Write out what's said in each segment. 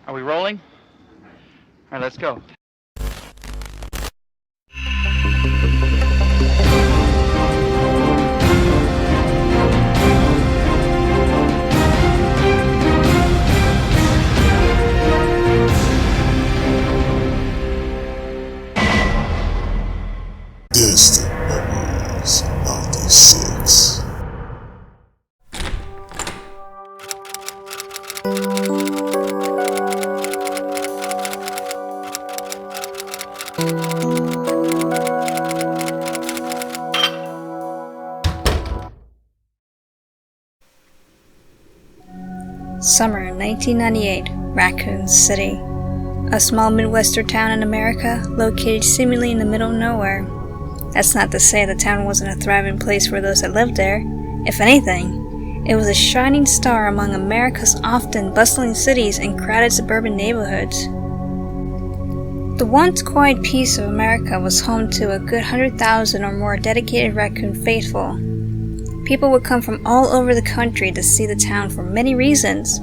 Are we rolling? Alright, let's go. Distant Memories 96. Summer 1998, Raccoon City. A small Midwestern town in America, located seemingly in the middle of nowhere. That's not to say the town wasn't a thriving place for those that lived there. If anything, it was a shining star among America's often bustling cities and crowded suburban neighborhoods. The once quiet piece of America was home to a good 100,000 or more dedicated raccoon faithful. People would come from all over the country to see the town for many reasons.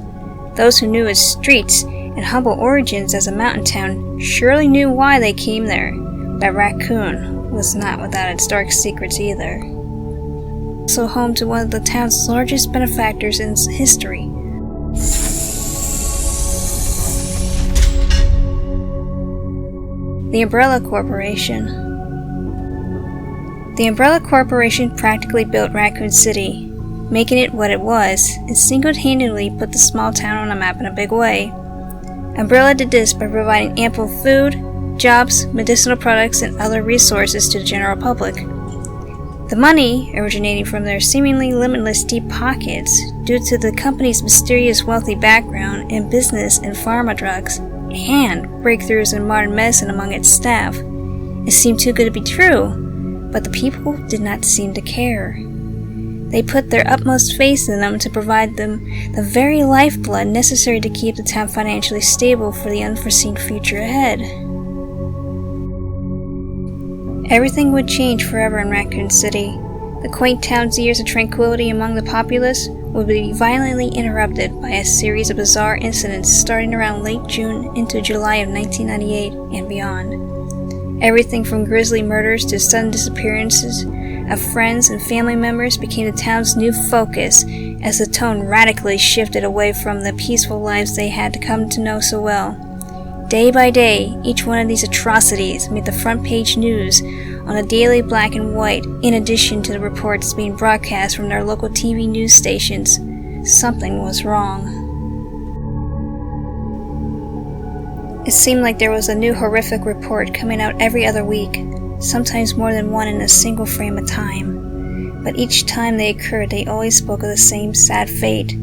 Those who knew its streets and humble origins as a mountain town surely knew why they came there, but Raccoon was not without its dark secrets either. Also home to one of the town's largest benefactors in history. The Umbrella Corporation. The Umbrella Corporation practically built Raccoon City, making it what it was, and single-handedly put the small town on a map in a big way. Umbrella did this by providing ample food, jobs, medicinal products, and other resources to the general public. The money, originating from their seemingly limitless deep pockets due to the company's mysterious wealthy background in business and pharma drugs, and breakthroughs in modern medicine among its staff. It seemed too good to be true, but the people did not seem to care. They put their utmost faith in them to provide them the very lifeblood necessary to keep the town financially stable for the unforeseen future ahead. Everything would change forever in Raccoon City. The quaint town's years of tranquility among the populace would be violently interrupted by a series of bizarre incidents starting around late June into July of 1998 and beyond. Everything from grisly murders to sudden disappearances of friends and family members became the town's new focus as the tone radically shifted away from the peaceful lives they had come to know so well. Day by day, each one of these atrocities made the front page news on the daily black and white, in addition to the reports being broadcast from their local TV news stations. Something was wrong. It seemed like there was a new horrific report coming out every other week, sometimes more than one in a single frame of time. But each time they occurred, they always spoke of the same sad fate.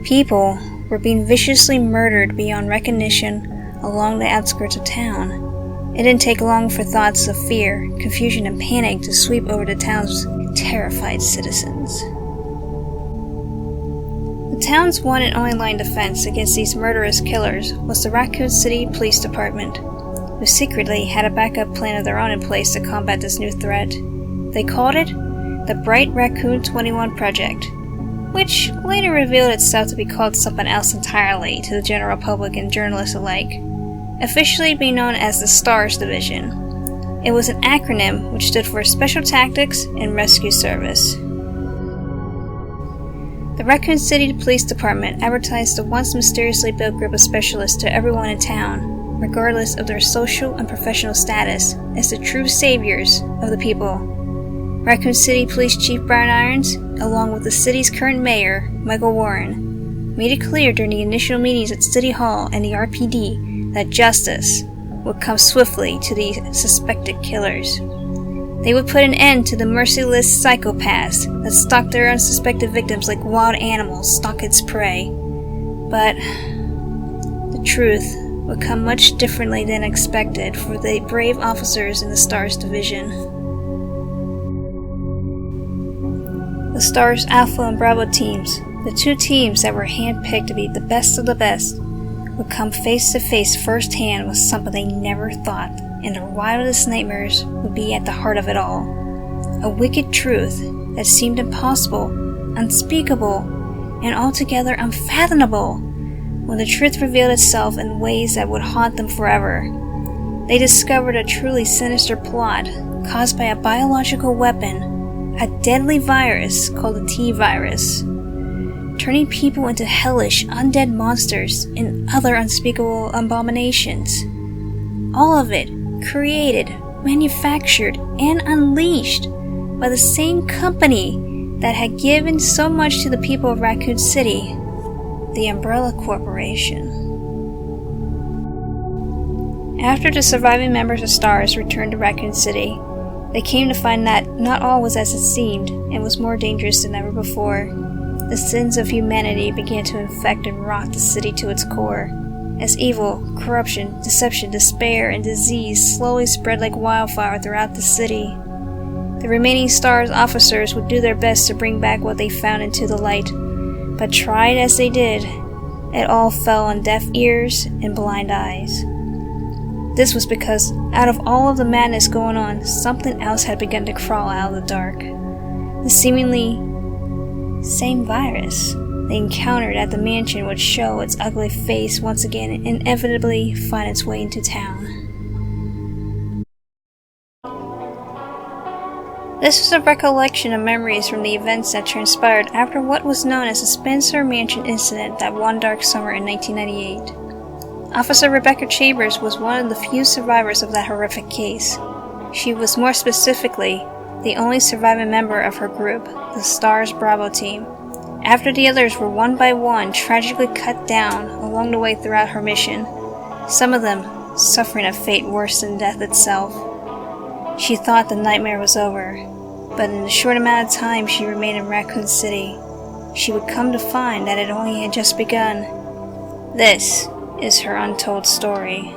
People were being viciously murdered beyond recognition along the outskirts of town. It didn't take long for thoughts of fear, confusion, and panic to sweep over the town's terrified citizens. The town's one and only line of defense against these murderous killers was the Raccoon City Police Department, who secretly had a backup plan of their own in place to combat this new threat. They called it the Bright Raccoon 21 Project, which later revealed itself to be called something else entirely to the general public and journalists alike, officially being known as the S.T.A.R.S Division. It was an acronym which stood for Special Tactics and Rescue Service. The Raccoon City Police Department advertised the once mysteriously built group of specialists to everyone in town, regardless of their social and professional status, as the true saviors of the people. Raccoon City Police Chief Brian Irons, along with the city's current mayor, Michael Warren, made it clear during the initial meetings at City Hall and the RPD that justice would come swiftly to the suspected killers. They would put an end to the merciless psychopaths that stalked their unsuspected victims like wild animals stalk its prey. But the truth would come much differently than expected for the brave officers in the S.T.A.R.S Division. The S.T.A.R.S Alpha and Bravo teams, the two teams that were handpicked to be the best of the best, would come face to face firsthand with something they never thought, and their wildest nightmares would be at the heart of it all. A wicked truth that seemed impossible, unspeakable, and altogether unfathomable when the truth revealed itself in ways that would haunt them forever. They discovered a truly sinister plot caused by a biological weapon, a deadly virus called the T-virus, turning people into hellish undead monsters and other unspeakable abominations. All of it created, manufactured, and unleashed by the same company that had given so much to the people of Raccoon City, the Umbrella Corporation. After the surviving members of S.T.A.R.S returned to Raccoon City, they came to find that not all was as it seemed and was more dangerous than ever before. The sins of humanity began to infect and rot the city to its core, as evil, corruption, deception, despair, and disease slowly spread like wildfire throughout the city. The remaining S.T.A.R.S officers would do their best to bring back what they found into the light, but tried as they did, it all fell on deaf ears and blind eyes. This was because, out of all of the madness going on, something else had begun to crawl out of the dark. The seemingly same virus they encountered at the mansion would show its ugly face once again and inevitably find its way into town. This was a recollection of memories from the events that transpired after what was known as the Spencer Mansion incident that one dark summer in 1998. Officer Rebecca Chambers was one of the few survivors of that horrific case. She was more specifically the only surviving member of her group, the S.T.A.R.S Bravo team, after the others were one by one tragically cut down along the way throughout her mission, some of them suffering a fate worse than death itself. She thought the nightmare was over, but in the short amount of time she remained in Raccoon City, she would come to find that it only had just begun. This is her untold story.